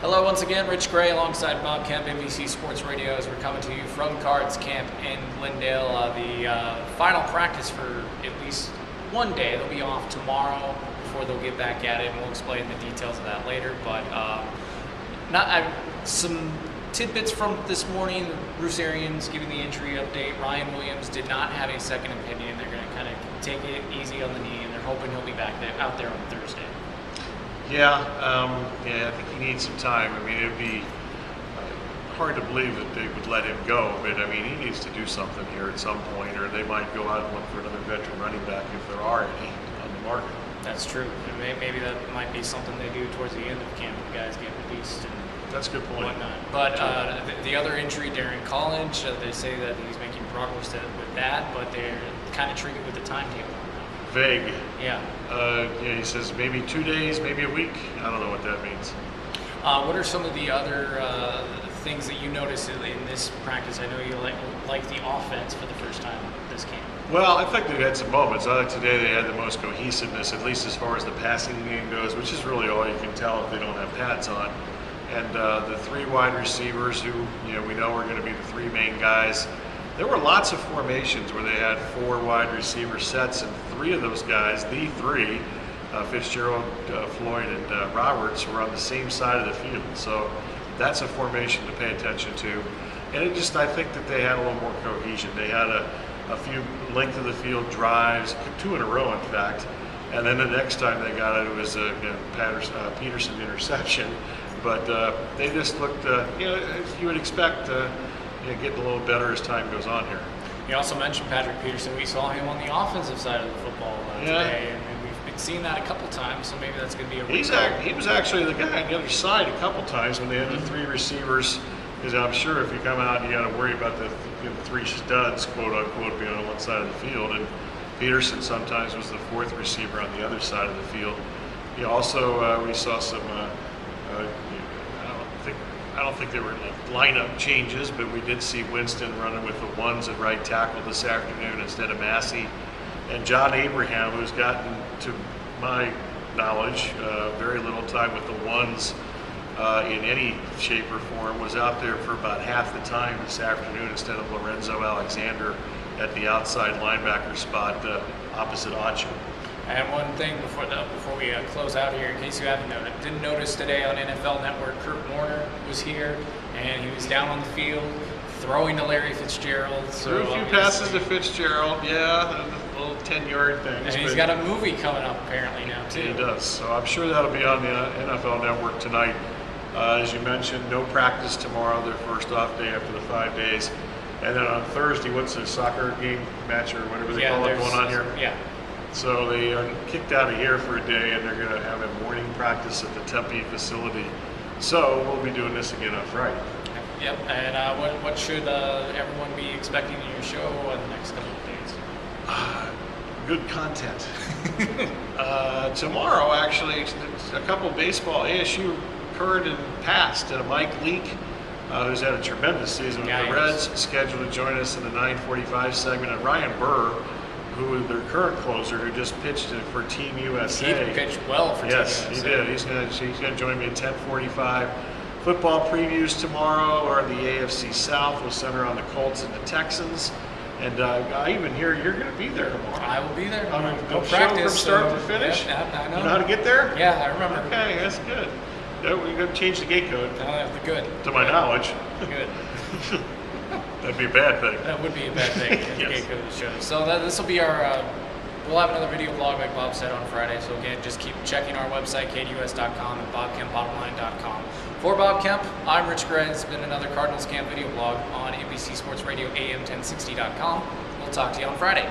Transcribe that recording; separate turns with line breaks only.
Hello once again, Rich Gray alongside Bob Kemp, NBC Sports Radio, as we're coming to you from Cards Camp in Glendale. The final practice for at least one day. They'll be off tomorrow before they'll get back at it, and we'll explain the details of that later. But some tidbits from this morning. Bruce Arians giving the injury update. Ryan Williams did not have a second opinion. They're going to kind of take it easy on the knee, and they're hoping he'll be back out there on Thursday.
Yeah, I think he needs some time. I mean, it would be hard to believe that they would let him go, but I mean, he needs to do something here at some point, or they might go out and look for another veteran running back if there are any on the market.
That's true. And maybe that might be something they do towards the end of camp when the guys get released. And
that's a good point.
Whatnot. But the other injury, Darren Collins, they say that he's making progress with that, but they're kind of tricky with the timetable.
Vague.
Yeah.
He says maybe 2 days, maybe a week. I don't know what that means.
What are some of the other things that you noticed in this practice? I know you like the offense for the first time this camp.
Well, I think they've had some moments. I think today they had the most cohesiveness, at least as far as the passing game goes, which is really all you can tell if they don't have pads on. And the three wide receivers who we know are going to be the three main guys. There were lots of formations where they had four wide receiver sets, and three of those guys, the three, Fitzgerald, Floyd, and Roberts, were on the same side of the field. So that's a formation to pay attention to. And I think that they had a little more cohesion. They had a few length of the field drives, 2 in a row, in fact. And then the next time they got it was a Peterson interception. But they just looked, as you would expect, getting a little better as time goes on here.
You also mentioned Patrick Peterson. We saw him on the offensive side of the football today, and we've been seeing that a couple times, so maybe that's going to be a
He was actually the guy on the other side a couple times when they had the three receivers, because I'm sure if you come out and you got to worry about the three studs, quote unquote, being on one side of the field, and Peterson sometimes was the fourth receiver on the other side of the field. We saw some I don't think there were lineup changes, but we did see Winston running with the ones at right tackle this afternoon instead of Massey. And John Abraham, who's gotten, to my knowledge, very little time with the ones in any shape or form, was out there for about half the time this afternoon instead of Lorenzo Alexander at the outside linebacker spot opposite Achu.
And one thing before we close out here, in case you didn't notice today on NFL Network, Kurt Warner was here, and he was down on the field throwing to Larry Fitzgerald.
Threw a few passes to Fitzgerald, a little 10-yard things.
And he's got a movie coming up apparently now too.
He does, so I'm sure that'll be on the NFL Network tonight. As you mentioned, no practice tomorrow, their first off day after the 5 days. And then on Thursday, what's the soccer game match or whatever they call it going on here?
Yeah.
So they are kicked out of here for a day, and they're going to have a morning practice at the Tempe facility. So we'll be doing this again on Friday.
Yep. And what should everyone be expecting in your show in the next couple of days?
Good content. Tomorrow, actually, a couple of baseball. ASU current and past. Mike Leake, who's had a tremendous season with the Reds, scheduled to join us in the 9:45 segment, and Ryan Burr, who is their current closer, who just pitched for Team USA.
He pitched well for Team USA.
Yes, he did. He's going to join me at 10:45. Football previews tomorrow are the AFC South will center on the Colts and the Texans. And I even hear you're going to be there tomorrow.
I will be there.
I'm going to
go
practice from start to finish.
Yeah, I know.
You know how to get there?
Yeah, I remember.
Okay, that's good. We're going to change the gate code.
Good.
To my knowledge.
Good.
That'd be a bad thing.
That would be a bad thing. The gate code show. So this will be our. We'll have another video blog, like Bob said, on Friday. So again, just keep checking our website, KDUS.com and BobKempBottomline.com. For Bob Kemp, I'm Rich Gray. It's been another Cardinals Camp video blog on NBC Sports Radio AM 1060.com. We'll talk to you on Friday.